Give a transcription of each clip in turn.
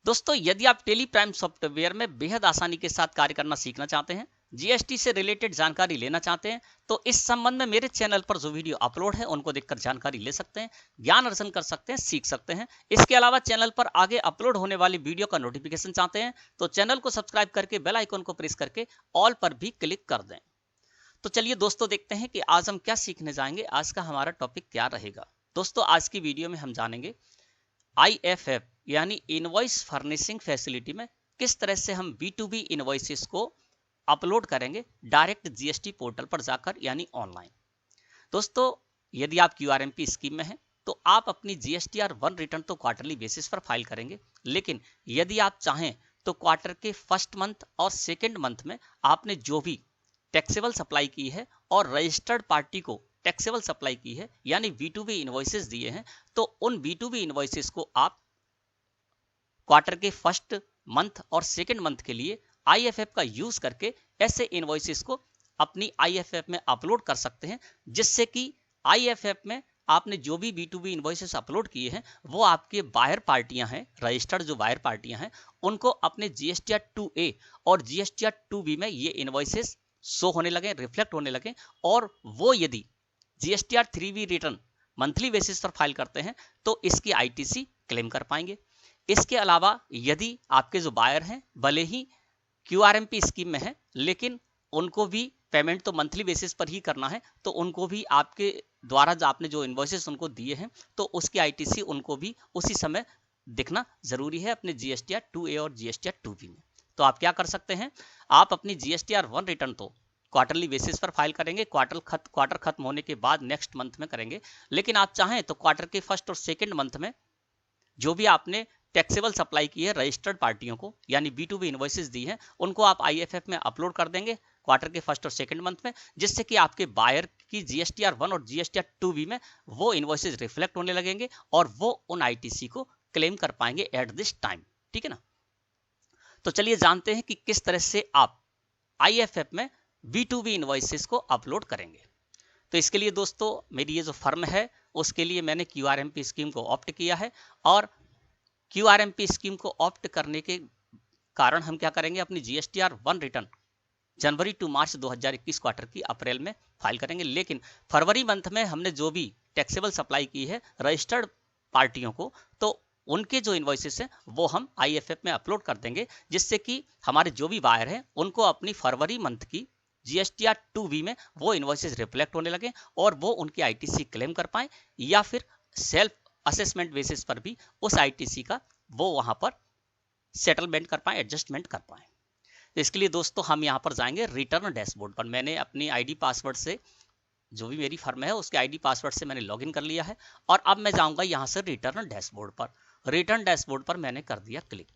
दोस्तों, यदि आप टेली प्राइम सॉफ्टवेयर में बेहद आसानी के साथ कार्य करना सीखना चाहते हैं, जीएसटी से रिलेटेड जानकारी लेना चाहते हैं, तो इस संबंध में मेरे चैनल पर जो वीडियो अपलोड है उनको देखकर जानकारी ले सकते हैं, ज्ञान अर्जन कर सकते हैं, सीख सकते हैं। इसके अलावा चैनल पर आगे अपलोड होने वाली वीडियो का नोटिफिकेशन चाहते हैं तो चैनल को सब्सक्राइब करके बेल आइकन को प्रेस करके ऑल पर भी क्लिक कर दें। तो चलिए दोस्तों, देखते हैं कि आज हम क्या सीखने जाएंगे। आज का हमारा टॉपिक क्या रहेगा। दोस्तों, आज की वीडियो में हम जानेंगे IFF यानी इनवॉइस फर्निशिंग फैसिलिटी में किस तरह से हम B2B इनवॉइसेस को अपलोड करेंगे डायरेक्ट जीएसटी पोर्टल पर जाकर, यानी ऑनलाइन। दोस्तों, यदि आप QRMP स्कीम में हैं तो आप अपनी GSTR1 रिटर्न तो क्वार्टरली बेसिस पर फाइल करेंगे, लेकिन यदि आप चाहें तो क्वार्टर के फर्स्ट मंथ और सेकेंड मंथ में आपने जो भी टैक्सेबल सप्लाई की है और रजिस्टर्ड पार्टी को टैक्सेबल सप्लाई की है, यानी B2B इनवॉइसेस दिए हैं, तो उन B2B इनवॉइसेस को आप क्वार्टर के फर्स्ट मंथ और सेकेंड मंथ के लिए IFF का यूज करके ऐसे इनवॉइसेस को अपनी IFF में अपलोड कर सकते हैं, जिससे कि IFF में आपने जो भी B2B इनवॉइसेस अपलोड किए हैं वो आपके बायर पार्टियां हैं, रजिस्टर्ड जो बायर पार्टियां हैं, उनको अपने GSTR 2A और GSTR 2B में ये इनवॉइसेस शो होने लगे, रिफ्लेक्ट होने लगे, और वो यदि GSTR 3B return monthly basis पर फाइल करते हैं तो इसकी ITC क्लेम कर पाएंगे। इसके अलावा यदि आपके जो बायर हैं भले ही QRMP स्कीम में है, लेकिन उनको भी पेमेंट तो मंथली बेसिस पर ही करना है, तो उनको भी आपके द्वारा जो आपने जो इनवॉइसेस उनको दिए हैं तो उसकी ITC उनको भी उसी समय दिखना जरूरी है अपने GSTR 2A और GSTR 2B में। तो आप क्या कर सकते हैं, आप अपनी GSTR1 रिटर्न तो क्वार्टरली बेसिस पर फाइल करेंगे, क्वार्टर खत्म होने के बाद नेक्स्ट मंथ में करेंगे, लेकिन आप चाहें तो क्वार्टर के फर्स्ट और सेकेंड मंथ में जो भी आपने टैक्सेबल सप्लाई की है रजिस्टर्ड पार्टियों को, यानी B2B इनवॉइसेस दी है, उनको आप IFF में अपलोड कर देंगे क्वार्टर के फर्स्ट और सेकंड मंथ में, जिससे कि आपके बायर की GSTR1 और GSTR 2B में वो इनवॉइसेस रिफ्लेक्ट होने लगेंगे और वो उन ITC को क्लेम कर पाएंगे एट दिस टाइम। ठीक है ना। तो चलिए जानते हैं कि किस तरह से आप IFF में B2B इनवॉइसेस को अपलोड करेंगे। तो इसके लिए दोस्तों, मेरी ये जो फर्म है उसके लिए मैंने QRMP स्कीम को ऑप्ट किया है, और QRMP स्कीम को ऑप्ट करने के कारण हम क्या करेंगे, अपनी GSTR1 return January to March 2021 quarter की अप्रैल में फाइल करेंगे, लेकिन फरवरी मंथ में हमने जो भी टैक्सेबल सप्लाई की है रजिस्टर्ड पार्टियों को, तो उनके जो इनवॉइसेस हैं वो हम IFF में अपलोड कर देंगे, जिससे कि हमारे जो भी बायर हैं उनको अपनी फरवरी मंथ की GSTR 2B में वो इनवॉइसेस रिफ्लेक्ट होने लगे और वो उनकी ITC क्लेम कर पाए, या फिर सेल्फ असेसमेंट बेसिस पर भी उस ITC का वो वहां पर सेटलमेंट कर पाए, एडजस्टमेंट कर पाए। तो इसके लिए दोस्तों हम यहाँ पर जाएंगे रिटर्न डैशबोर्ड पर। मैंने अपनी ID पासवर्ड से, जो भी मेरी फर्म है उसके ID पासवर्ड से मैंने लॉगिन कर लिया है, और अब मैं जाऊंगा यहाँ से रिटर्न डैशबोर्ड पर। रिटर्न डैशबोर्ड पर मैंने कर दिया क्लिक।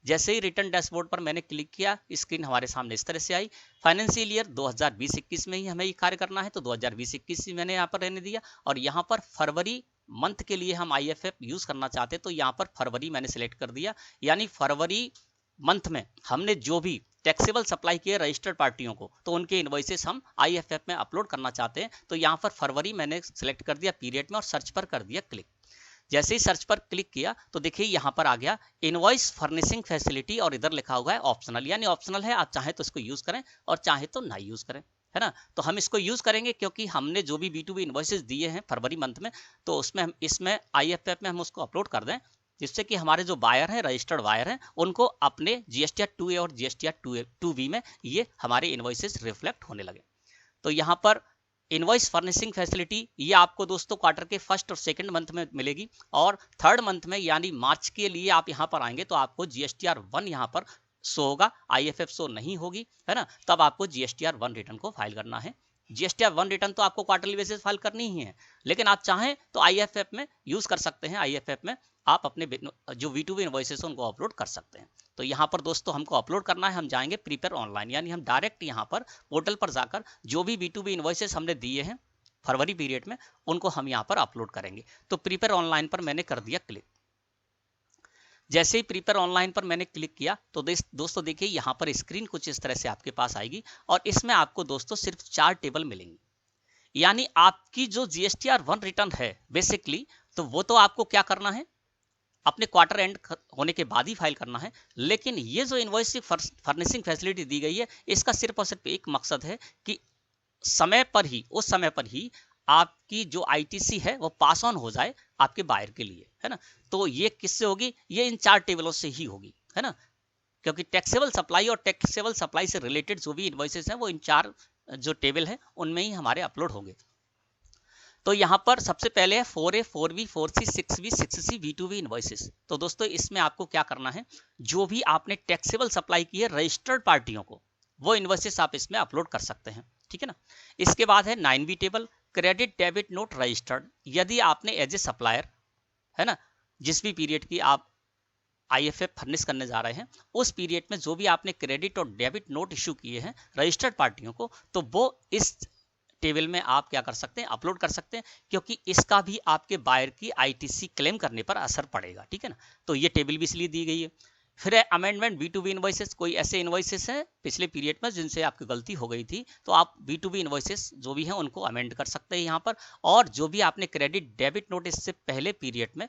जैसे ही रिटर्न डैशबोर्ड पर मैंने क्लिक किया, स्क्रीन हमारे सामने इस तरह से आई। फाइनेंशियल ईयर 2020-21 में ही हमें ये कार्य करना है, तो 2020-21 ही मैंने यहाँ पर रहने दिया, और यहाँ पर फरवरी मंथ के लिए हम IFF यूज करना चाहते तो यहाँ पर फरवरी मैंने सिलेक्ट कर दिया, यानी फरवरी मंथ में हमने जो भी टैक्सेबल सप्लाई किए रजिस्टर्ड पार्टियों को, तो उनके इनवॉइसेस हम IFF में अपलोड करना चाहते हैं, तो यहाँ पर फरवरी मैंने सिलेक्ट कर दिया पीरियड में और सर्च पर कर दिया क्लिक। जैसे ही सर्च पर क्लिक किया तो देखिए यहाँ पर आ गया इनवॉइस फर्निशिंग फैसिलिटी, और इधर लिखा हुआ है ऑप्शनल, यानी ऑप्शनल है, आप चाहे तो इसको यूज करें और चाहे तो ना यूज करें, है ना। तो हम इसको यूज करेंगे क्योंकि हमने जो भी B2B इनवॉइसेस दिए हैं फरवरी मंथ में, तो उसमें हम इसमें IFF में हम उसको अपलोड कर दें, जिससे कि हमारे जो बायर हैं, रजिस्टर्ड बायर हैं, उनको अपने GSTR 2A और GSTR 2B में ये हमारे इनवॉइसेस रिफ्लेक्ट होने लगे। तो यहाँ पर इनवॉइस फर्निशिंग फैसिलिटी ये आपको दोस्तों क्वार्टर के फर्स्ट और सेकंड मंथ में मिलेगी, और थर्ड मंथ में यानी मार्च के लिए आप यहाँ पर आएंगे तो आपको GSTR1 यहाँ पर शो होगा, IFF शो नहीं होगी, है ना। तब आपको GSTR1 रिटर्न को फाइल करना है। GSTR1 रिटर्न तो आपको क्वार्टरली बेसिस फाइल करनी ही है, लेकिन आप चाहें तो IFF में यूज कर सकते हैं। IFF में आप अपने जो B2B इनवॉइसेस उनको अपलोड कर सकते हैं। तो यहाँ पर दोस्तों हमको अपलोड करना है, हम जाएंगे प्रिपेयर ऑनलाइन, यानी हम डायरेक्ट यहाँ पर पोर्टल पर जाकर जो भी B2B इनवॉइसेस हमने दिए हैं फरवरी पीरियड में उनको हम यहाँ पर अपलोड करेंगे। तो प्रिपेयर ऑनलाइन पर मैंने कर दिया क्लिक। जैसे ही प्रिपेयर ऑनलाइन पर मैंने क्लिक किया तो दोस्तों देखिए यहाँ पर स्क्रीन कुछ इस तरह से आपके पास आएगी, और इसमें आपको दोस्तों सिर्फ 4 टेबल मिलेंगी, यानी आपकी जो GSTR1 रिटर्न है बेसिकली, तो वो तो आपको क्या करना है, अपने क्वार्टर एंड होने के बाद ही फाइल करना है। लेकिन ये जो इनवॉइस फर्निशिंग फैसिलिटी दी गई है, इसका सिर्फ और सिर्फ एक मकसद है कि समय पर ही, उस समय पर ही आपकी जो आईटीसी है वो पास ऑन हो जाए आपके बायर के लिए, है ना। तो ये किससे होगी? ये इन 4 टेबलों से ही होगी, है ना, क्योंकि टैक्सेबल सप्लाई और टैक्सेबल सप्लाई से रिलेटेड जो भी इनवॉइसेस हैं वो इन 4 जो टेबल है उनमें ही हमारे अपलोड होंगे। तो यहाँ पर सबसे पहले है 4A, 4B, 4C, 6B, 6C, V2B invoices. तो दोस्तों इसमें आपको क्या करना है, जो भी आपने टैक्सेबल सप्लाई की है रजिस्टर्ड पार्टियों को, वो इनवॉइसेस आप इसमें अपलोड कर सकते हैं, ठीक है ना। इसके बाद है 9B table, credit debit note registered. यदि आपने एज ए सप्लायर, है ना, जिस भी पीरियड की आप IFF फर्निश करने जा रहे हैं, उस पीरियड में जो भी आपने क्रेडिट और डेबिट नोट इशू किए हैं रजिस्टर्ड पार्टियों को, तो वो इस टेबल में आप क्या कर सकते हैं, अपलोड कर सकते हैं, क्योंकि इसका भी आपके बायर की आईटीसी क्लेम करने पर असर पड़ेगा, ठीक है ना। तो ये टेबल भी इसलिए दी गई है। फिर है अमेंडमेंट B2B इनवॉइसेस। कोई ऐसे इनवॉइसेस हैं पिछले पीरियड में जिनसे आपकी गलती हो गई थी, तो आप B2B इनवॉइसेस जो भी हैं उनको अमेंड कर सकते हैं यहाँ पर। और जो भी आपने क्रेडिट डेबिट नोट इससे पहले पीरियड में,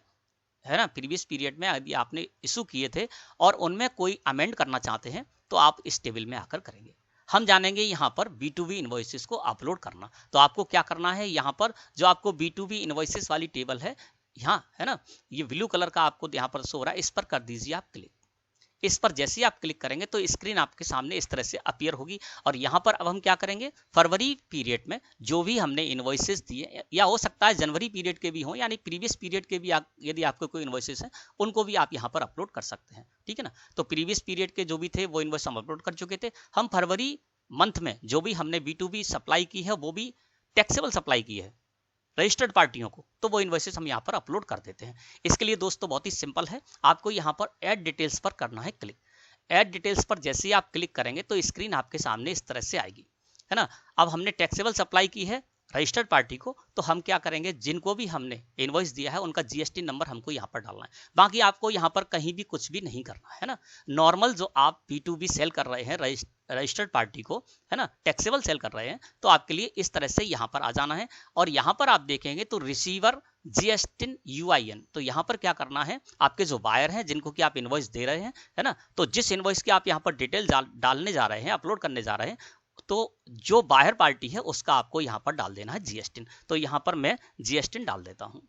है ना, प्रीवियस पीरियड में अभी आपने इशू किए थे और उनमें कोई अमेंड करना चाहते हैं, तो आप इस टेबल में आकर करेंगे। हम जानेंगे यहाँ पर B2B इनवॉइसेस को अपलोड करना। तो आपको क्या करना है, यहाँ पर जो आपको B2B इनवॉइसेस वाली टेबल है यहाँ, है ना, ये ब्लू कलर का आपको यहाँ पर शो हो रहा है, इस पर कर दीजिए आप क्लिक। इस पर जैसे ही आप क्लिक करेंगे तो स्क्रीन आपके सामने इस तरह से अपीयर होगी। और यहाँ पर अब हम क्या करेंगे, फरवरी पीरियड में जो भी हमने इनवॉइसेस दिए, या हो सकता है जनवरी पीरियड के भी हों, यानी प्रीवियस पीरियड के भी यदि आपके कोई इनवॉइसेस हैं उनको भी आप यहाँ पर अपलोड कर सकते हैं, ठीक है ना। तो प्रीवियस पीरियड के जो भी थे वो इनवॉइस हम अपलोड कर चुके थे। हम फरवरी मंथ में जो भी हमने B2B सप्लाई की है वो भी टैक्सेबल सप्लाई की है रजिस्टर्ड पार्टियों को, तो वो इनवॉइसेस हम यहाँ पर अपलोड कर देते हैं। इसके लिए दोस्तों बहुत ही सिंपल है, आपको यहाँ पर ऐड डिटेल्स पर करना है क्लिक। ऐड डिटेल्स पर जैसे ही आप क्लिक करेंगे तो स्क्रीन आपके सामने इस तरह से आएगी, है ना। अब हमने टैक्सेबल सप्लाई की है रजिस्टर्ड पार्टी को, तो हम क्या करेंगे, जिनको भी हमने इनवॉइस दिया है उनका GST नंबर हमको यहाँ पर डालना है। बाकी आपको यहाँ पर कहीं भी कुछ भी नहीं करना है ना। नॉर्मल जो आप B2B सेल कर रहे हैं रजिस्टर्ड पार्टी को, है ना, टैक्सेबल सेल कर रहे हैं, तो आपके लिए इस तरह से यहाँ पर आ जाना है। और यहाँ पर आप देखेंगे तो रिसीवर GST UIN, तो यहाँ पर क्या करना है, आपके जो बायर हैं जिनको कि आप इनवॉइस दे रहे हैं, है ना, तो जिस इनवॉइस की आप यहाँ पर डिटेल डालने जा रहे हैं, अपलोड करने जा रहे हैं, तो जो बायर पार्टी है उसका आपको यहाँ पर डाल देना है GST। तो यहाँ पर मैं GST डाल देता हूँ।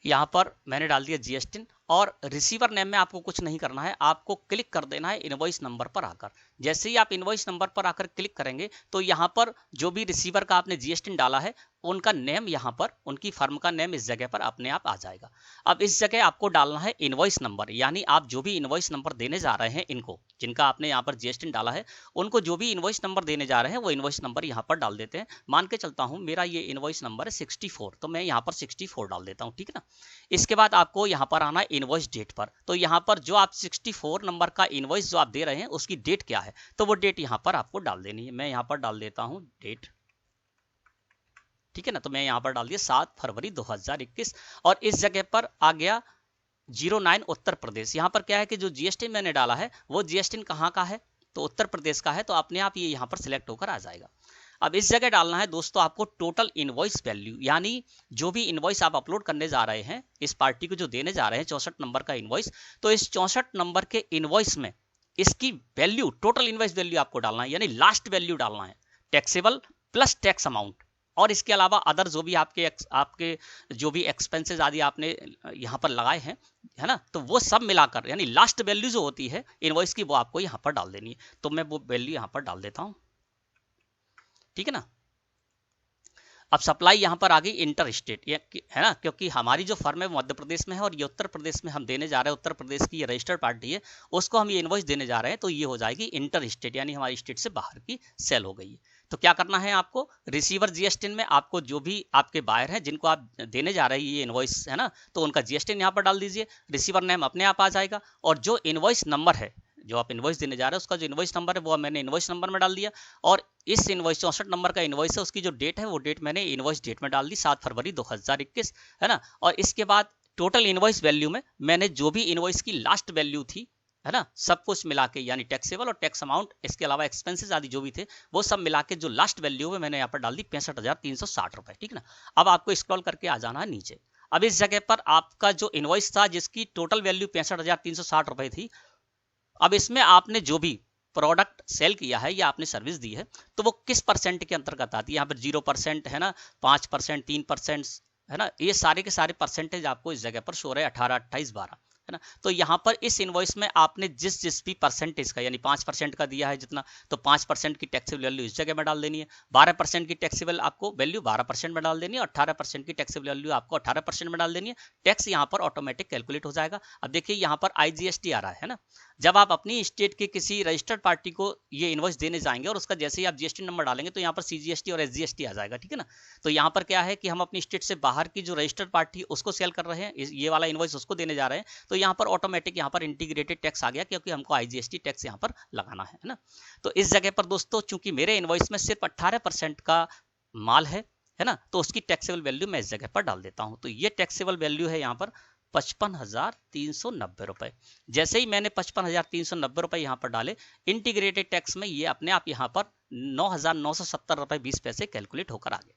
यहाँ पर मैंने डाल दिया GST। और रिसीवर नेम में आपको कुछ नहीं करना है, आपको क्लिक कर देना है इनवॉइस नंबर पर आकर। जैसे ही आप इनवॉइस नंबर पर आकर क्लिक करेंगे तो यहाँ पर जो भी रिसीवर का आपने GST डाला है उनका नेम, यहाँ पर उनकी फर्म का नेम इस जगह पर अपने आप आ जाएगा। अब इस जगह आपको डालना है इनवॉइस नंबर, यानी आप जो भी इनवॉइस नंबर देने जा रहे हैं इनको, जिनका आपने यहाँ पर GST डाला है, उनको जो भी इनवॉइस नंबर देने जा रहे हैं वो इनवॉइस नंबर यहाँ पर डाल देते हैं। मान के चलता हूँ मेरा ये इनवॉइस नंबर है 64, तो मैं यहाँ पर 64 डाल देता हूँ, ठीक है ना। इसके बाद आपको यहाँ पर आना है इनवॉइस डेट पर। तो यहाँ पर जो आप 64 नंबर का इनवॉइस जो आप दे रहे हैं उसकी डेट क्या है, तो वो डेट यहाँ पर आपको डाल देनी है। मैं यहाँ पर डाल देता हूँ डेट, ठीक है ना। तो मैं यहाँ पर डाल दिया 7 फरवरी 2021। और इस जगह पर आ गया 09 उत्तर प्रदेश। यहाँ पर क्या है कि जो GST मैंने डाला है वो GST कहाँ का है, तो उत्तर प्रदेश का है, तो अपने आप ये यहाँ पर सिलेक्ट होकर आ जाएगा। अब इस जगह डालना है दोस्तों आपको टोटल इनवॉइस वैल्यू, यानी जो भी इनवॉइस आप अपलोड करने जा रहे हैं इस पार्टी को जो देने जा रहे हैं 64 नंबर का इनवॉइस, तो इस 64 नंबर के इनवॉइस में इसकी वैल्यू, टोटल इनवॉइस वैल्यू आपको डालना है, यानी लास्ट वैल्यू डालना है, टैक्सेबल प्लस टैक्स अमाउंट। और इसके अलावा अदर जो भी आपके जो भी एक्सपेंसेस आदि आपने यहाँ पर लगाए हैं, है ना, तो वो सब मिलाकर, यानी लास्ट वैल्यू जो होती है इनवॉइस की वो आपको यहाँ पर डाल देनी है। तो मैं वो वैल्यू यहाँ पर डाल देता हूँ, ठीक है ना। अब सप्लाई यहाँ पर आ गई इंटर स्टेट, है ना, क्योंकि हमारी जो फर्म है मध्य प्रदेश में है और ये उत्तर प्रदेश में हम देने जा रहे हैं, उत्तर प्रदेश की ये रजिस्टर्ड पार्टी है, उसको हम ये इनवॉइस देने जा रहे हैं, तो ये हो जाएगी इंटर स्टेट, यानी हमारी स्टेट से बाहर की सेल हो गई है। तो क्या करना है आपको, रिसीवर GST में आपको जो भी आपके बायर हैं जिनको आप देने जा रहे हैं ये इनवॉइस, है ना, तो उनका GST यहाँ पर डाल दीजिए, रिसीवर नेम अपने आप आ जाएगा। और जो इनवॉइस नंबर है जो आप इन्वॉइस देने जा रहे हैं उसका जो इन्वॉइस नंबर है वो मैंने इन्वॉइस नंबर में डाल दिया, और इस इन्वॉइस 64 नंबर का इन्वॉइस है उसकी जो डेट है वो डेट मैंने इन्वॉइस डेट में डाल दी 7 फरवरी 2021, है ना। और इसके बाद टोटल इन्वॉइस वैल्यू में मैंने जो भी इन्वॉइस की लास्ट वैल्यू थी, है ना, सब कुछ मिला के, यानी टैक्सेबल और टैक्स अमाउंट, इसके अलावा एक्सपेंसेस आदि जो भी थे वो सब मिला के जो लास्ट वैल्यू है मैंने यहाँ पर डाल दी 65,360 रुपए, ठीक है ना। अब आपको स्क्रॉल करके आ जाना है नीचे। अब इस जगह पर आपका जो इन्वॉइस था जिसकी टोटल वैल्यू 65,360 रुपए थी, अब इसमें आपने जो भी प्रोडक्ट सेल किया है या आपने सर्विस दी है तो वो किस परसेंट के अंतर्गत आती है। यहाँ पर 0% है ना, 5%, 3%, है ना, ये सारे के सारे परसेंटेज आपको इस जगह पर शो रहे 18, 28, 12, है ना। तो यहाँ पर इस इनवॉइस में आपने जिस भी परसेंटेज का, यानी 5% का दिया है जितना, तो 5% की टैक्सेबल वैल्यू इस जगह में डाल देनी है। 12% की टैक्सेबल आपको वैल्यू 12% में डाल देनी है, और 18% की टैक्सेबल वैल्यू आपको 18% में डाल देनी है। टैक्स यहाँ पर ऑटोमेटिक कैलकुलेट हो जाएगा। अब देखिए यहाँ पर IGST आ रहा है ना, जब आप अपनी स्टेट के किसी रजिस्टर्ड पार्टी को ये इनवॉइस देने जाएंगे और उसका जैसे ही आप GST नंबर डालेंगे तो यहाँ पर CGST और SGST आ जाएगा, ठीक है ना। तो यहाँ पर क्या है कि हम अपनी स्टेट से बाहर की जो रजिस्टर्ड पार्टी उसको सेल कर रहे हैं, ये वाला इनवॉइस उसको देने जा रहे हैं, तो यहाँ पर ऑटोमेटिक यहाँ पर इंटीग्रेटेड टैक्स आ गया, क्योंकि हमको IGST टैक्स यहाँ पर लगाना है ना। तो इस जगह पर दोस्तों चूंकि मेरे इनवॉइस में सिर्फ 18% का माल है ना, तो उसकी टैक्सेबल वैल्यू मैं इस जगह पर डाल देता हूँ। तो ये टैक्सेबल वैल्यू है यहाँ पर 55,390 रुपए। जैसे ही मैंने 55,390 रुपए यहाँ पर डाले, इंटीग्रेटेड टैक्स में ये अपने आप यहाँ पर 9,970 रुपए 20 पैसे कैलकुलेट होकर आ गए,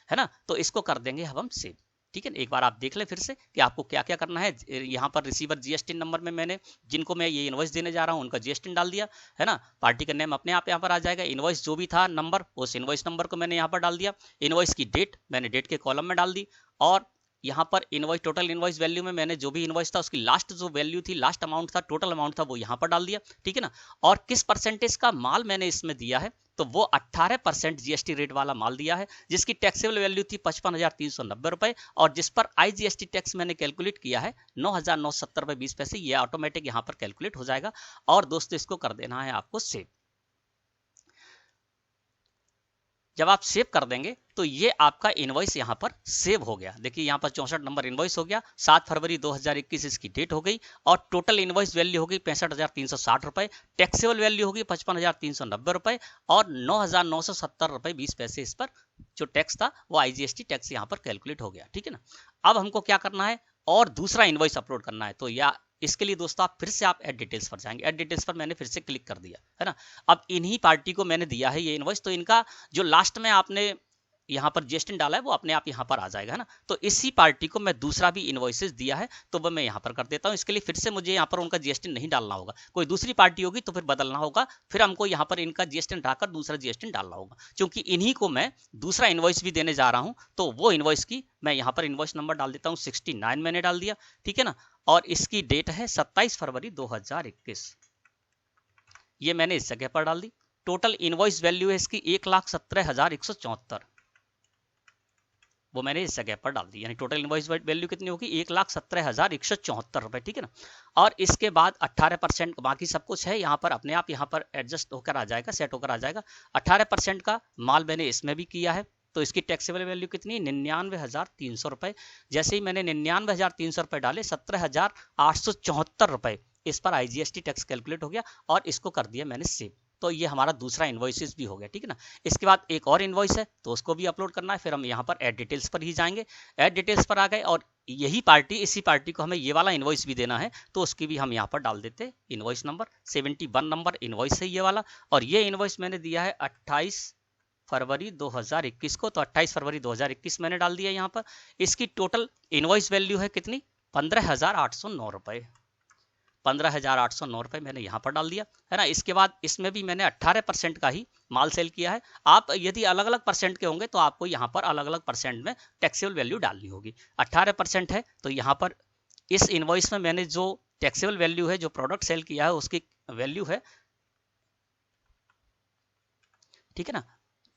है ना। तो इसको कर देंगे हम सेव, ठीक है। एक बार आप देख लें फिर से कि आपको क्या क्या करना है। यहाँ पर रिसीवर GST नंबर में मैंने जिनको मैं ये इनवॉइस देने जा रहा हूँ उनका GST डाल दिया, है ना। पार्टी का नेम अपने आप यहाँ पर आ जाएगा। इनवॉइस जो भी था नंबर, उस इनवॉइस नंबर को मैंने यहाँ पर डाल दिया। इनवॉइस की डेट मैंने डेट के कॉलम में डाल दी, और यहाँ पर इनवॉइस टोटल इनवॉइस वैल्यू में मैंने जो भी इनवॉइस था उसकी लास्ट जो वैल्यू थी, लास्ट अमाउंट था, टोटल अमाउंट था, वो यहाँ पर डाल दिया, ठीक है ना। और किस परसेंटेज का माल मैंने इसमें दिया है, तो वो 18% GST रेट वाला माल दिया है, जिसकी टैक्सेबल वैल्यू थी 55,390 रुपए, और जिस पर IGST टैक्स मैंने कैलकुलेट किया है 9,970 रुपए 20 पैसे। ये ऑटोमेटिक यहाँ पर कैलकुलेट हो जाएगा। और दोस्तों इसको कर देना है आपको सेव। जब आप सेव कर देंगे तो ये आपका इनवॉइस यहाँ पर सेव हो गया। देखिए यहाँ पर 64 नंबर इनवॉइस हो गया, 7 फरवरी 2021 इसकी डेट हो गई, और टोटल इनवॉइस वैल्यू हो गई 65,360 रुपए, टैक्सेबल वैल्यू होगी 55,390 रुपए, और 9,970 रुपए 20 पैसे इस पर जो टैक्स था वो IGST टैक्स यहाँ पर कैलकुलेट हो गया, ठीक है ना। अब हमको क्या करना है, और दूसरा इनवॉइस अपलोड करना है। तो या इसके लिए दोस्तों आप फिर से आप ऐड डिटेल्स पर जाएंगे। ऐड डिटेल्स पर मैंने फिर से क्लिक कर दिया, है ना। अब इन्हीं पार्टी को मैंने दिया है ये इनवॉइस, तो इनका जो लास्ट में आपने यहाँ पर GST डाला है वो अपने आप यहाँ पर आ जाएगा, है ना। तो इसी पार्टी को मैं दूसरा भी इनवॉइसेस दिया है तो वो मैं यहाँ पर कर देता हूँ। इसके लिए फिर से मुझे यहाँ पर उनका GST नहीं डालना होगा। कोई दूसरी पार्टी होगी तो फिर बदलना होगा, फिर हमको यहाँ पर इनका GST हटाकर दूसरा GST डालना होगा। क्योंकि इन्हीं को मैं दूसरा इनवॉइस भी देने जा रहा हूँ, तो वो इनवॉइस की मैं यहाँ पर इनवॉइस नंबर डाल देता हूँ 69 मैंने डाल दिया, ठीक है ना। और इसकी डेट है 27 फरवरी 2021, ये मैंने इस जगह पर डाल दी। टोटल इनवॉइस वैल्यू है इसकी 1,17,174, वो मैंने इस जगह पर डाल दी। यानी टोटल इनवॉइस वैल्यू कितनी होगी, 1,17,174 रुपए, ठीक है ना। और इसके बाद 18%, बाकी सब कुछ है यहाँ पर अपने आप यहाँ पर एडजस्ट होकर आ जाएगा, सेट होकर आ जाएगा। 18% का माल मैंने इसमें भी किया है, तो इसकी टैक्सेबल वैल्यू कितनी, 99,300 रुपए। जैसे ही मैंने 99,300 रुपए डाले, 17,874 रुपए इस पर IGST टैक्स कैलकुलेट हो गया, और इसको कर दिया मैंने सेव। तो ये हमारा दूसरा इनवॉइसेस भी हो गया, ठीक है ना। इसके बाद एक और इनवॉइस है तो उसको भी अपलोड करना है। फिर हम यहाँ पर ऐड डिटेल्स पर ही जाएंगे। ऐड डिटेल्स पर आ गए, और यही पार्टी, इसी पार्टी को हमें ये वाला इनवॉइस भी देना है, तो उसकी भी हम यहाँ पर डाल देते। इनवॉइस नंबर 71 नंबर इनवॉइस है ये वाला, और ये इनवॉइस मैंने दिया है 28 फरवरी 2021 को, तो 28 फरवरी 2021 मैंने डाल दिया यहाँ पर। इसकी टोटल इनवॉइस वैल्यू है कितनी, 15,809 रुपए, 15,809 रुपए मैंने यहाँ पर डाल दिया, है ना। इसके बाद इसमें भी मैंने 18% का ही माल सेल किया है। आप यदि अलग अलग परसेंट के होंगे तो आपको यहाँ पर अलग अलग परसेंट में टैक्सेबल वैल्यू डालनी होगी। 18% है तो यहाँ पर इस इनवॉइस में मैंने जो टैक्सेबल वैल्यू है, जो प्रोडक्ट सेल किया है उसकी वैल्यू है, ठीक है ना,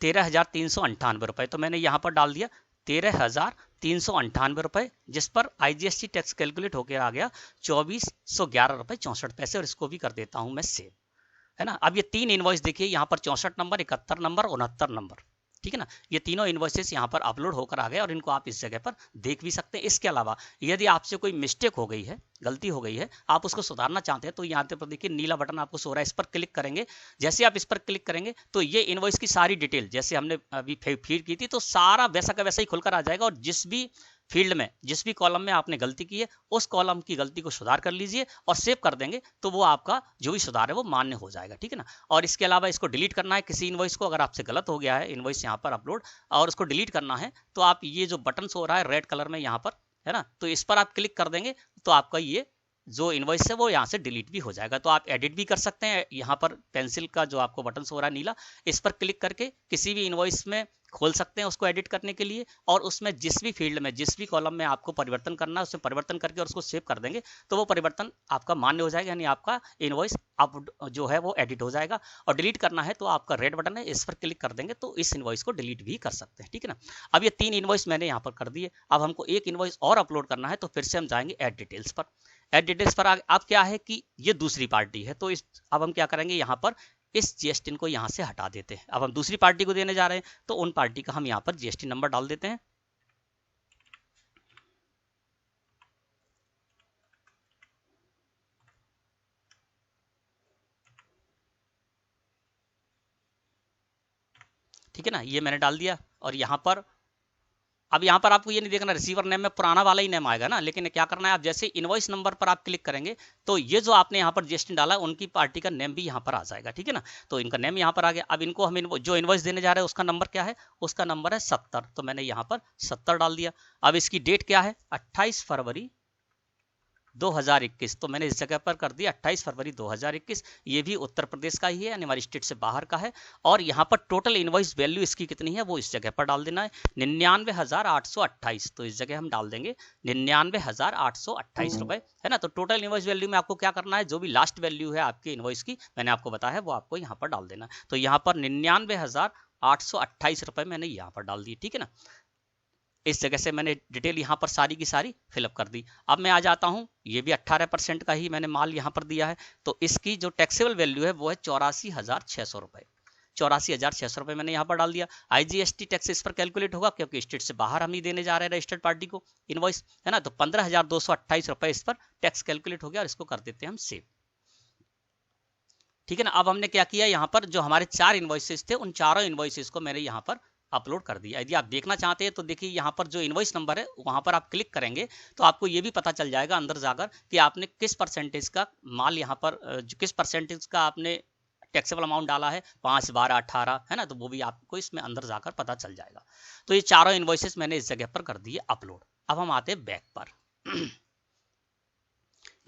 13,398 रुपए। तो मैंने यहाँ पर डाल दिया 13,398 रुपए, जिस पर IGST टैक्स कैलकुलेट होकर आ गया 2,411 रुपए 64 पैसे, और इसको भी कर देता हूं मैं सेव, है ना। अब ये तीन इनवॉइस देखिए यहाँ पर 64 नंबर, 71 नंबर, 69 नंबर, ठीक है ना। ये तीनों इनवॉइसेस यहाँ पर अपलोड होकर आ गए और इनको आप इस जगह पर देख भी सकते हैं। इसके अलावा यदि आपसे कोई मिस्टेक हो गई है, गलती हो गई है, आप उसको सुधारना चाहते हैं तो यहाँ पर देखिए नीला बटन आपको सो रहा है, इस पर क्लिक करेंगे। जैसे आप इस पर क्लिक करेंगे तो ये इनवॉइस की सारी डिटेल जैसे हमने अभी फीड की थी तो सारा वैसा का वैसा ही खुलकर आ जाएगा, और जिस भी फील्ड में, जिस भी कॉलम में आपने गलती की है उस कॉलम की गलती को सुधार कर लीजिए और सेव कर देंगे तो वो आपका जो भी सुधार है वो मान्य हो जाएगा। ठीक है ना। और इसके अलावा इसको डिलीट करना है किसी इनवॉइस को, अगर आपसे गलत हो गया है इनवॉइस यहाँ पर अपलोड और उसको डिलीट करना है तो आप ये जो बटन हो रहा है रेड कलर में यहाँ पर, है ना, तो इस पर आप क्लिक कर देंगे तो आपका ये जो इनवॉइस है वो यहाँ से डिलीट भी हो जाएगा। तो आप एडिट भी कर सकते हैं। यहाँ पर पेंसिल का जो आपको बटन हो रहा है नीला, इस पर क्लिक करके किसी भी इनवॉइस में खोल सकते हैं उसको एडिट करने के लिए, और उसमें जिस भी फील्ड में, जिस भी कॉलम में आपको परिवर्तन करना है उसमें परिवर्तन करके और उसको सेव कर देंगे तो वो परिवर्तन आपका मान्य हो जाएगा, यानी आपका इनवॉइस अब जो है वो एडिट हो जाएगा। और डिलीट करना है तो आपका रेड बटन है, इस पर क्लिक कर देंगे तो इस इनवॉइस को डिलीट भी कर सकते हैं। ठीक है ना। अब ये 3 इनवॉइस मैंने यहाँ पर कर दिए। अब हमको एक इनवॉइस और अपलोड करना है तो फिर से हम जाएंगे ऐड डिटेल्स पर। ऐड डिटेल्स पर अब क्या है कि ये दूसरी पार्टी है तो अब हम क्या करेंगे, यहाँ पर इस जीएसटी को यहाँ से हटा देते हैं। अब हम दूसरी पार्टी को देने जा रहे हैं तो उन पार्टी का हम यहाँ पर जीएसटी नंबर डाल देते हैं। ठीक है ना, ये मैंने डाल दिया। और यहाँ पर अब यहाँ पर आपको ये नहीं देखना रिसीवर नेम में पुराना वाला ही नेम आएगा ना, लेकिन क्या करना है, आप जैसे इनवॉइस नंबर पर आप क्लिक करेंगे तो ये जो आपने यहाँ पर जीएसटी डाला उनकी पार्टी का नेम भी यहाँ पर आ जाएगा। ठीक है ना। तो इनका नेम यहाँ पर आ गया। अब इनको हम जो इनवॉइस देने जा रहे हैं उसका नंबर क्या है, उसका नंबर है 70, तो मैंने यहाँ पर 70 डाल दिया। अब इसकी डेट क्या है, 28 फरवरी 2021, तो मैंने इस जगह पर कर दिया 28 फरवरी 2021। ये भी उत्तर प्रदेश का ही है, यानी हमारी स्टेट से बाहर का है। और यहाँ पर टोटल इनवॉइस वैल्यू इसकी कितनी है वो इस जगह पर डाल देना है, 99,828, तो इस जगह हम डाल देंगे 99,828 रुपए, है ना। तो टोटल इनवॉइस वैल्यू में आपको क्या करना है, जो भी लास्ट वैल्यू है आपके इनवॉइस की मैंने आपको बताया है वो आपको यहाँ पर डाल देना है। तो यहाँ पर 99,828 रुपए मैंने यहाँ पर डाल दिए। ठीक है ना। इस जगह से मैंने डिटेल यहाँ पर सारी की सारी फिलअप कर दी। अब मैं आ जाता हूँ, ये भी 18% का ही मैंने माल यहाँ पर दिया है, तो इसकी जो टैक्सेबल वैल्यू है वो है 84,600 रुपए। 84,600 रुपए मैंने यहाँ पर डाल दिया। आईजीएसटी टैक्स इस पर कैलकुलेट होगा क्योंकि स्टेट से बाहर हम ही देने जा रहे हैं रजिस्टर्ड पार्टी को इनवॉइस, है ना। तो 15,228 रुपए इस पर टैक्स कैलकुलेट हो गया और इसको कर देते हैं हम सेव। ठीक है ना। अब हमने क्या किया, यहाँ पर जो हमारे 4 इनवॉइसेस थे उन चारों इनवॉइसेस को मैंने यहाँ पर अपलोड कर दिया। यदि आप देखना चाहते हैं तो देखिए यहाँ पर जो इनवॉइस नंबर है वहां पर आप क्लिक करेंगे तो आपको ये भी पता चल जाएगा अंदर जाकर कि आपने किस परसेंटेज का माल यहाँ पर किस परसेंटेज का आपने टैक्सेबल अमाउंट डाला है, 5, 12, 18, है ना। तो वो भी आपको इसमें अंदर जाकर पता चल जाएगा। तो ये चारों इनवॉइसेस मैंने इस जगह पर कर दिए अपलोड। अब हम आते हैं बैक पर।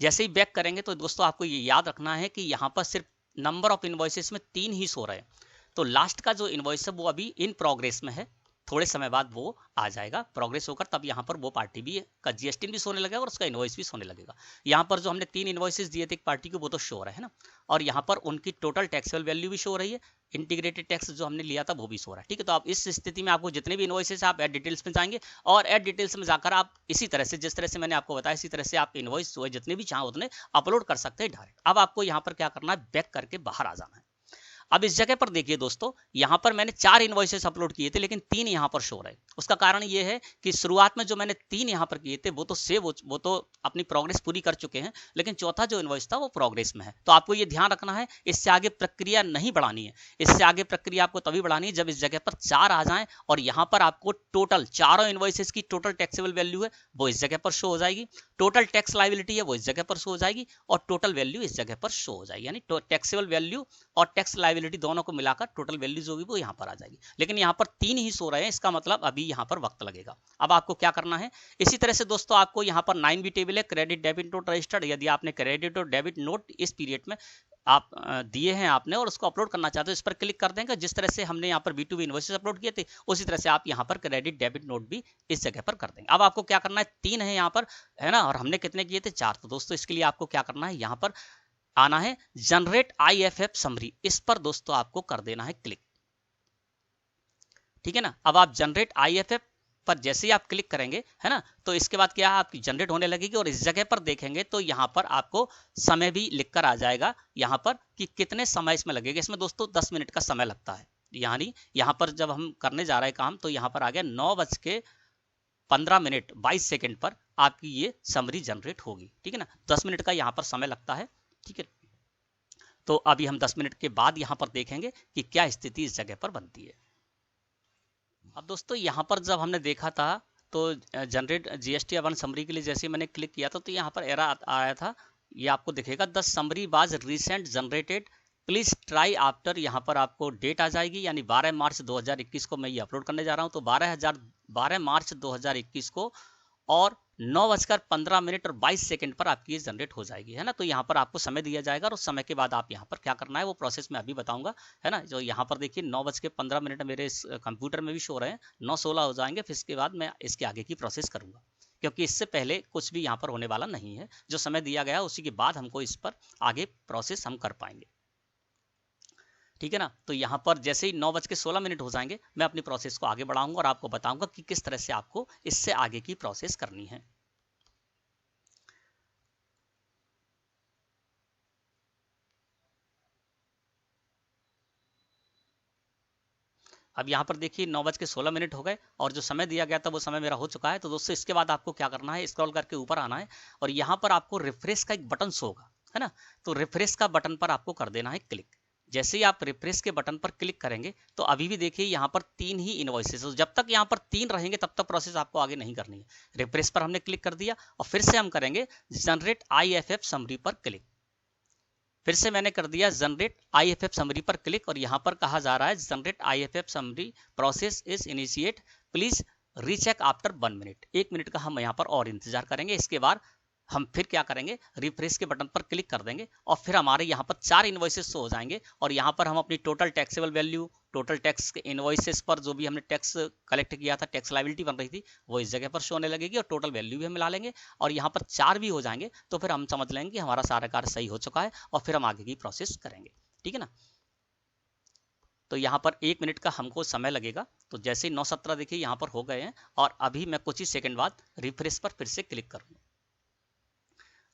जैसे ही बैक करेंगे तो दोस्तों आपको ये याद रखना है कि यहाँ पर सिर्फ नंबर ऑफ इनवॉइसेस में 3 ही सो रहे हैं। तो लास्ट का जो इनवॉइस है वो अभी इन प्रोग्रेस में है, थोड़े समय बाद वो आ जाएगा प्रोग्रेस होकर, तब यहाँ पर वो पार्टी भी का जीएसटी भी सोने लगेगा और उसका इनवॉइस भी सोने लगेगा। यहाँ पर जो हमने 3 इनवॉइसेस दिए थे एक पार्टी को वो तो शो रहा है ना, और यहाँ पर उनकी टोटल टैक्सेबल वैल्यू भी शो रही है, इंटीग्रेटेड टैक्स जो हमने लिया था वो भी शो रहा है। ठीक है। तो आप इस स्थिति में आपको जितने भी इनवॉइसेस आप ऐड डिटेल्स में जाएंगे और ऐड डिटेल्स में जाकर आप इसी तरह से, जिस तरह से मैंने आपको बताया, इसी तरह से आप इनवॉइस जो है जितने भी चाहो उतने अपलोड कर सकते हैं डायरेक्ट। अब आपको यहाँ पर क्या करना है, बैक करके बाहर आ जाना है। अब इस जगह पर देखिए दोस्तों, यहाँ पर मैंने 4 इनवॉइसेस अपलोड किए थे लेकिन 3 यहाँ पर शो रहे। उसका कारण ये है कि शुरुआत में जो मैंने 3 यहाँ पर किए थे वो तो सेव, वो तो अपनी प्रोग्रेस पूरी कर चुके हैं, लेकिन चौथा जो इनवॉइस था वो प्रोग्रेस में है। तो आपको ये ध्यान रखना है, इससे आगे प्रक्रिया नहीं बढ़ानी है। इससे आगे प्रक्रिया आपको तभी बढ़ानी है जब इस जगह पर 4 आ जाए और यहाँ पर आपको टोटल चारों इनवॉइसेस की टोटल टैक्सेबल वैल्यू है वो इस जगह पर शो हो जाएगी, टोटल टैक्स लायबिलिटी है वो इस जगह पर शो हो जाएगी और टोटल वैल्यू इस जगह पर शो हो जाएगी। यानी टैक्सेबल वैल्यू और टैक्स लायबिलिटी दोनों को मिलाकर टोटल वैल्यू जो भी वो यहाँ पर आ जाएगी। लेकिन यहाँ पर 3 ही सो रहे हैं, इसका मतलब अभी यहाँ पर वक्त लगेगा। अब आपको क्या करना है, इसी तरह से दोस्तों आपको यहाँ पर 9B टेबल है, क्रेडिट डेबिट नोट रजिस्टर्ड। यदि आपने क्रेडिट और डेबिट नोट इस पीरियड में आप दिए हैं आपने और उसको अपलोड करना चाहते हो, इस पर क्लिक कर देंगे। जिस तरह से हमने यहाँ पर B2B इनवॉइसेस अपलोड किए थे उसी तरह से आप यहाँ पर क्रेडिट डेबिट नोट भी इस जगह पर कर देंगे। अब आपको क्या करना है, 3 है यहाँ पर, है ना, और हमने कितने किए थे, 4। तो दोस्तों इसके लिए आपको क्या करना है, यहाँ पर आना है जनरेट IFF समरी, इस पर दोस्तों आपको कर देना है क्लिक। ठीक है ना। अब आप जनरेट IFF पर जैसे ही आप क्लिक करेंगे, है ना, तो इसके बाद क्या है, आपकी जनरेट होने लगेगी और इस जगह पर देखेंगे तो यहाँ पर आपको समय भी लिखकर आ जाएगा यहाँ पर कि कितने समय इसमें लगेगा। इसमें दोस्तों 10 मिनट का समय लगता है। यानी यहाँ पर जब हम करने जा रहे हैं काम तो यहाँ पर आ गया 9:15 पर आपकी ये समरी जनरेट होगी। ठीक है ना, 10 मिनट का यहाँ पर समय लगता है। ठीक है, तो अभी हम 10 मिनट के बाद यहाँ पर देखेंगे कि क्या स्थिति इस जगह पर बनती है। अब दोस्तों यहाँ पर जब हमने देखा था तो जनरेट GST समरी के लिए जैसे मैंने क्लिक किया था तो यहाँ पर एरर आया था, ये आपको दिखेगा the summary was recent generated please try after. यहाँ पर आपको डेट आ जाएगी, यानी 12 मार्च 2021 को मैं ये अपलोड करने जा रहा हूँ। तो 12 मार्च 2021 को और 9:15 और 22 पर आपकी ये जनरेट हो जाएगी, है ना। तो यहाँ पर आपको समय दिया जाएगा और उस समय के बाद आप यहाँ पर क्या करना है वो प्रोसेस में अभी बताऊंगा, है ना। जो यहाँ पर देखिए 9:15 मेरे इस कंप्यूटर में भी शो रहे हैं, 9:16 हो जाएंगे, फिर इसके बाद मैं इसके आगे की प्रोसेस करूंगा, क्योंकि इससे पहले कुछ भी यहाँ पर होने वाला नहीं है। जो समय दिया गया उसी के बाद हमको इस पर आगे प्रोसेस हम कर पाएंगे। ठीक है ना, तो यहाँ पर जैसे ही 9:16 हो जाएंगे मैं अपनी प्रोसेस को आगे बढ़ाऊंगा और आपको बताऊंगा कि किस तरह से आपको इससे आगे की प्रोसेस करनी है। अब यहाँ पर देखिए 9:16 हो गए और जो समय दिया गया था वो समय मेरा हो चुका है। तो दोस्तों इसके बाद आपको क्या करना है, स्क्रॉल करके ऊपर आना है और यहाँ पर आपको रिफ्रेश का एक बटन शो होगा, है ना। तो रिफ्रेश का बटन पर आपको कर देना है क्लिक। जैसे ही आप रिफ्रेश के बटन पर क्लिक करेंगे तो अभी भी देखिए यहाँ पर 3 ही इनवॉइसेस, जब तक यहाँ पर 3 रहेंगे तब तक प्रोसेस आपको आगे नहीं करनी है। रिफ्रेश पर हमने क्लिक कर दिया और फिर से हम करेंगे जनरेट IFF समरी पर क्लिक। फिर से मैंने कर दिया जनरेट IFF समरी पर क्लिक और यहाँ पर कहा जा रहा है generate IFF summary process is initiate please recheck after 1 minute. 1 minute का हम यहाँ पर और इंतजार करेंगे। इसके बाद हम फिर क्या करेंगे, रिफ्रेश के बटन पर क्लिक कर देंगे और फिर हमारे यहाँ पर 4 इनवॉइसेस हो जाएंगे और यहाँ पर हम अपनी total taxable value, total tax के इनवॉइसेस पर जो भी हमने टैक्स कलेक्ट किया था, टैक्स लायबिलिटी बन रही थी, वो इस जगह पर शो होने लगेगी और टोटल वैल्यू भी हम मिला लेंगे और यहाँ पर 4 भी हो जाएंगे। तो फिर हम समझ लेंगे कि हमारा सारा कार्य सही हो चुका है और फिर हम आगे की प्रोसेस करेंगे। ठीक है ना, तो यहाँ पर 1 मिनट का हमको समय लगेगा। तो जैसे ही 9:17 देखिए यहाँ पर हो गए हैं और अभी मैं कुछ ही सेकंड बाद रिफ्रेश पर फिर से क्लिक करूँगा।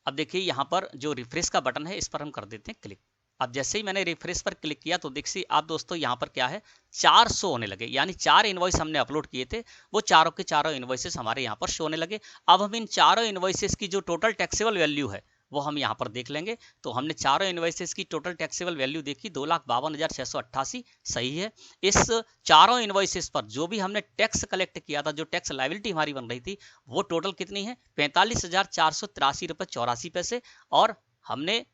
अब देखिए यहाँ पर जो रिफ्रेश का बटन है इस पर हम कर देते हैं क्लिक। अब जैसे ही मैंने रिफ्रेश पर क्लिक किया तो देखिए आप दोस्तों यहाँ पर क्या है, 400 होने लगे, यानी 4 इनवॉइस हमने अपलोड किए थे वो चारों के चारों इनवॉइसेस हमारे यहाँ पर शो होने लगे। अब हम इन चारों इनवॉइसेस की जो टोटल टैक्सेबल वैल्यू है वो हम यहाँ पर देख लेंगे। तो हमने चारों इनवॉइसेस की टोटल टैक्सेबल वैल्यू देखी 2,52,688 सही है। इस चारों इनवॉइसेस पर जो भी हमने टैक्स कलेक्ट किया था, जो टैक्स लायबिलिटी हमारी बन रही थी, वो टोटल कितनी है, 45,483 रुपये 84 पैसे। और हमने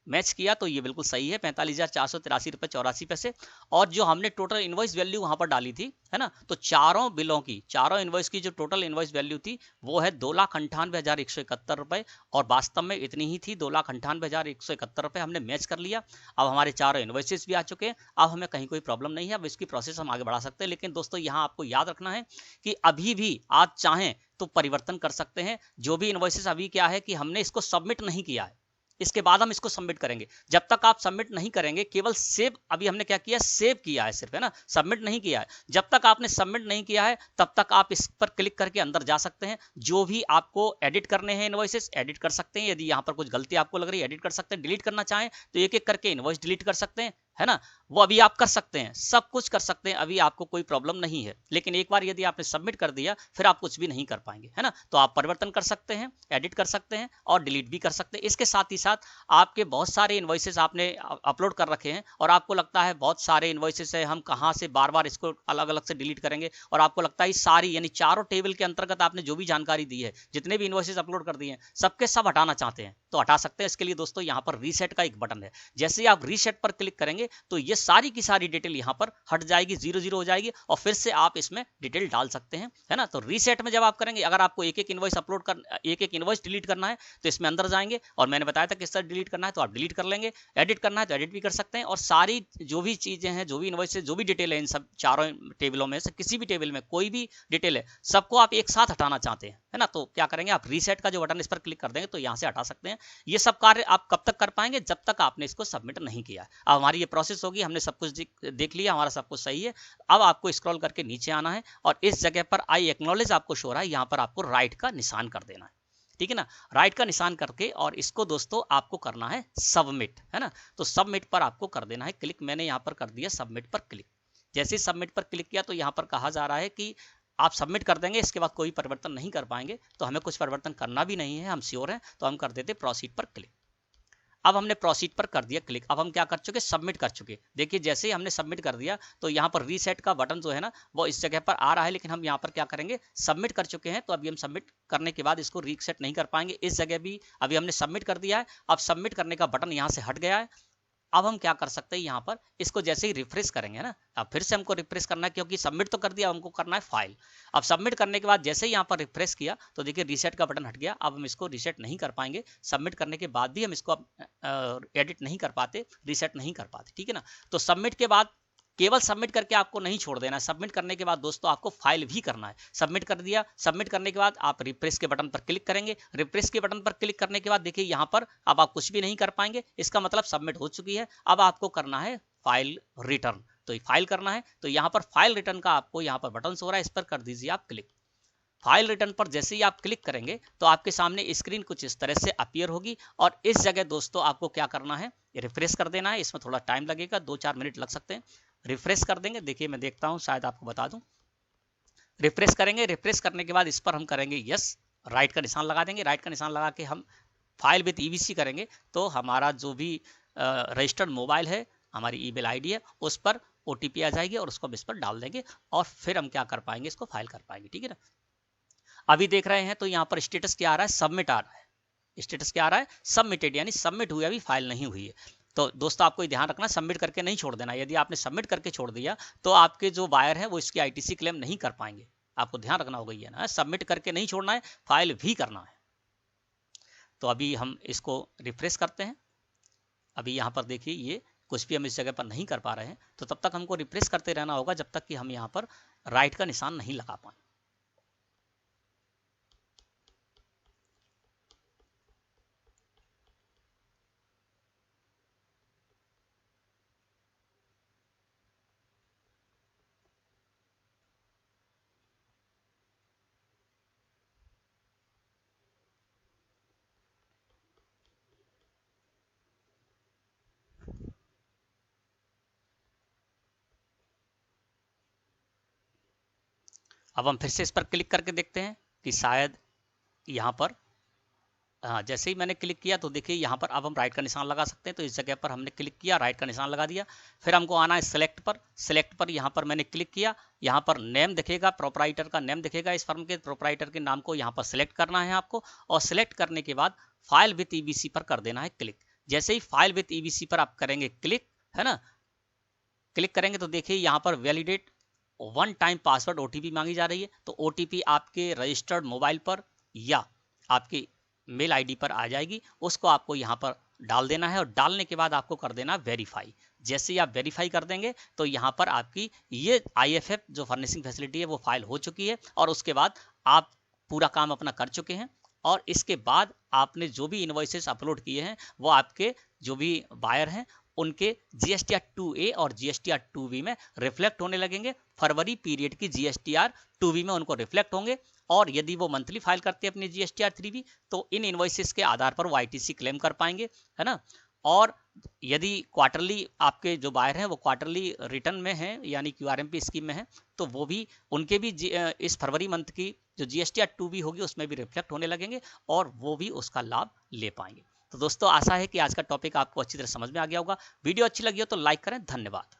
मैच किया तो ये बिल्कुल सही है, 45,483 रुपये 84 पैसे। और जो हमने टोटल इनवॉइस वैल्यू वहां पर डाली थी, है ना, तो चारों बिलों की, चारों इनवॉइस की जो टोटल इनवॉइस वैल्यू थी वो है 2,98,171 रुपये और वास्तव में इतनी ही थी, 2,98,171 रुपये हमने मैच कर लिया। अब हमारे चारों इनवॉइसेस भी आ चुके हैं, अब हमें कहीं कोई प्रॉब्लम नहीं है, अब इसकी प्रोसेस हम आगे बढ़ा सकते हैं। लेकिन दोस्तों यहाँ आपको याद रखना है कि अभी भी आप चाहें तो परिवर्तन कर सकते हैं। जो भी इनवॉइसेस अभी क्या है कि हमने इसको सबमिट नहीं किया है, इसके बाद हम इसको सबमिट करेंगे। जब तक आप सबमिट नहीं करेंगे, केवल सेव, अभी हमने क्या किया, सेव किया है सिर्फ, है ना, सबमिट नहीं किया है। जब तक आपने सबमिट नहीं किया है तब तक आप इस पर क्लिक करके अंदर जा सकते हैं। जो भी आपको एडिट करने हैं इनवॉइसेस एडिट कर सकते हैं। यदि यहाँ पर कुछ गलती आपको लग रही है एडिट कर सकते हैं। डिलीट करना चाहें तो एक एक करके इनवॉइस डिलीट कर सकते हैं, है ना, वो अभी आप कर सकते हैं, सब कुछ कर सकते हैं, अभी आपको कोई प्रॉब्लम नहीं है। लेकिन एक बार यदि आपने सबमिट कर दिया फिर आप कुछ भी नहीं कर पाएंगे, है ना। तो आप परिवर्तन कर सकते हैं, एडिट कर सकते हैं और डिलीट भी कर सकते हैं। इसके साथ ही साथ आपके बहुत सारे इनवॉइसेस आपने अपलोड कर रखे हैं और आपको लगता है बहुत सारे इनवॉइसेस है, हम कहाँ से बार बार इसको अलग अलग से डिलीट करेंगे, और आपको लगता है सारी, यानी चारों टेबल के अंतर्गत आपने जो भी जानकारी दी है, जितने भी इनवॉइसेस अपलोड कर दिए हैं, सबके सब हटाना चाहते हैं तो हटा सकते हैं। इसके लिए दोस्तों यहाँ पर रीसेट का एक बटन है, जैसे ही आप रीसेट पर क्लिक करेंगे तो ये सारी की सारी डिटेल यहाँ पर हट जाएगी, 0 हो जाएगी और फिर से आप इसमें डिटेल डाल सकते हैं, है ना। तो रीसेट में जब आप करेंगे, अगर आपको एक एक इनवॉइस अपलोड कर, एक एक इनवॉइस डिलीट करना है तो इसमें अंदर जाएंगे और मैंने बताया था किस तरह डिलीट करना है, तो आप डिलीट कर लेंगे। एडिट करना है तो एडिट भी कर सकते हैं और सारी जो भी चीजें हैं, जो भी इनवॉइस, जो भी डिटेल है, इन सब चारों टेबलों में से किसी भी टेबल में कोई भी डिटेल है, सबको आप एक साथ हटाना चाहते हैं, है ना। तो क्या करेंगे, आप रीसेट का जो बटन इस पर क्लिक कर देंगे तो यहाँ से हटा सकते हैं। ये सब कार्य आप कब तक कर पाएंगे, जब तक आपने इसको सबमिट नहीं किया। अब हमारी ये प्रोसेस होगी, हमने सब कुछ देख लिया, हमारा सब कुछ सही है। अब आपको स्क्रॉल करके नीचे आना है और इस जगह पर आई एक्नॉलेज आपको शो रहा है, यहाँ पर आपको राइट का निशान कर देना है, ठीक है ना। राइट का निशान करके और इसको दोस्तों आपको करना है सबमिट, है ना। तो सबमिट पर आपको कर देना है क्लिक। मैंने यहाँ पर कर दिया सबमिट पर क्लिक। जैसे ही सबमिट पर क्लिक किया तो यहाँ पर कहा जा रहा है कि आप सबमिट कर देंगे, इसके बाद कोई परिवर्तन नहीं कर पाएंगे। तो हमें कुछ परिवर्तन करना भी नहीं है, हम श्योर हैं, तो हम कर देते प्रोसीड पर क्लिक। अब हमने प्रोसीड पर कर दिया क्लिक। अब हम क्या कर चुके, सबमिट कर चुके। देखिए जैसे ही हमने सबमिट कर दिया तो यहाँ पर रीसेट का बटन जो है ना वो इस जगह पर आ रहा है, लेकिन हम यहाँ पर क्या करेंगे, सबमिट कर चुके हैं, तो अभी हम सबमिट करने के बाद इसको रीसेट नहीं कर पाएंगे। इस जगह भी अभी हमने सबमिट कर दिया है, अब सबमिट करने का बटन यहाँ से हट गया है। अब हम क्या कर सकते हैं, यहाँ पर इसको जैसे ही रिफ्रेश करेंगे ना, अब फिर से हमको रिफ्रेश करना है क्योंकि सबमिट तो कर दिया, हमको करना है फाइल। अब सबमिट करने के बाद जैसे ही यहाँ पर रिफ्रेश किया तो देखिए रीसेट का बटन हट गया। अब हम इसको रीसेट नहीं कर पाएंगे, सबमिट करने के बाद भी हम इसको एडिट नहीं कर पाते, रीसेट नहीं कर पाते, ठीक है ना। तो सबमिट के बाद केवल सबमिट करके आपको नहीं छोड़ देना, सबमिट करने के बाद दोस्तों आपको फाइल भी करना है। सबमिट कर दिया, सबमिट करने के बाद आप रिफ्रेश के बटन पर क्लिक करेंगे। रिफ्रेश के बटन पर क्लिक करने के बाद देखिए यहाँ पर अब आप कुछ भी नहीं कर पाएंगे, इसका मतलब सबमिट हो चुकी है। अब आपको करना है फाइल रिटर्न, तो ये फाइल करना है, तो यहाँ पर फाइल रिटर्न का आपको यहाँ पर बटन हो रहा है, इस पर कर दीजिए आप क्लिक। फाइल रिटर्न पर जैसे ही आप क्लिक करेंगे तो आपके सामने स्क्रीन कुछ इस तरह से अपीयर होगी, और इस जगह दोस्तों आपको क्या करना है, रिफ्रेश कर देना है। इसमें थोड़ा टाइम लगेगा, 2-4 मिनट लग सकते हैं। रिफ्रेश कर देंगे, देखिए मैं देखता हूं, शायद आपको बता दूं। रिफ्रेश करेंगे, रिफ्रेश करने के बाद इस पर हम करेंगे यस, राइट का निशान लगा देंगे। राइट का निशान लगा के हम फाइल विद ईवीसी करेंगे, तो हमारा जो भी रजिस्टर्ड मोबाइल है, हमारी ईमेल आईडी है, उस पर ओटीपी आ जाएगी और उसको हम इस पर डाल देंगे, और फिर हम क्या कर पाएंगे, इसको फाइल कर पाएंगे, ठीक है ना। अभी देख रहे हैं तो यहाँ पर स्टेटस क्या आ रहा है, सबमिट आ रहा है। स्टेटस क्या आ रहा है, सबमिटेड, यानी सबमिट हुई, अभी फाइल नहीं हुई है। तो दोस्तों आपको ध्यान रखना, सबमिट करके नहीं छोड़ देना। यदि आपने सबमिट करके छोड़ दिया तो आपके जो बायर है वो इसकी आईटीसी क्लेम नहीं कर पाएंगे, आपको ध्यान रखना होगा ये ना, सबमिट करके नहीं छोड़ना है, फाइल भी करना है। तो अभी हम इसको रिफ्रेश करते हैं। अभी यहाँ पर देखिए ये कुछ भी हम इस जगह पर नहीं कर पा रहे हैं, तो तब तक हमको रिफ्रेश करते रहना होगा जब तक कि हम यहाँ पर राइट का निशान नहीं लगा पाए। अब हम फिर से इस पर क्लिक करके देखते हैं कि शायद यहाँ पर, हाँ, जैसे ही मैंने क्लिक किया तो देखिए यहाँ पर अब हम राइट का निशान लगा सकते हैं। तो इस जगह पर हमने क्लिक किया, राइट का निशान लगा दिया। फिर हमको आना है सिलेक्ट पर। सिलेक्ट पर यहाँ पर मैंने क्लिक किया, यहाँ पर नेम दिखेगा, प्रोपराइटर का नेम दिखेगा, इस फर्म के प्रोपराइटर के नाम को यहाँ पर सिलेक्ट करना है आपको, और सिलेक्ट करने के बाद फाइल विथ ईवीसी पर कर देना है क्लिक। जैसे ही फाइल विथ ईवीसी पर आप करेंगे क्लिक, है ना, क्लिक करेंगे तो देखिए यहाँ पर वैलिडेट 1 टाइम पासवर्ड ओटीपी मांगी जा रही है। तो ओटीपी आपके रजिस्टर्ड मोबाइल पर या आपकी मेल आईडी पर आ जाएगी, उसको आपको यहाँ पर डाल देना है, और डालने के बाद आपको कर देना वेरीफाई। जैसे ही आप वेरीफाई कर देंगे तो यहाँ पर आपकी ये IFF जो फर्निशिंग फैसिलिटी है वो फाइल हो चुकी है, और उसके बाद आप पूरा काम अपना कर चुके हैं। और इसके बाद आपने जो भी इनवॉइसेस अपलोड किए हैं वो आपके जो भी बायर हैं उनके GSTR 2A और GSTR 2B में रिफ्लेक्ट होने लगेंगे। फरवरी पीरियड की GSTR 2B में उनको रिफ्लेक्ट होंगे, और यदि वो मंथली फाइल करते हैं अपनी GSTR 3B तो इन इनवॉइसेस के आधार पर वो ITC क्लेम कर पाएंगे, है ना। और यदि क्वार्टरली आपके जो बायर हैं वो क्वार्टरली रिटर्न में हैं, यानी QRMP स्कीम में हैं, तो वो भी उनके भी इस फरवरी मंथ की जो GSTR 2B होगी उसमें भी रिफ्लेक्ट होने लगेंगे, और वो भी उसका लाभ ले पाएंगे। तो दोस्तों आशा है कि आज का टॉपिक आपको अच्छी तरह समझ में आ गया होगा। वीडियो अच्छी लगी हो तो लाइक करें। धन्यवाद।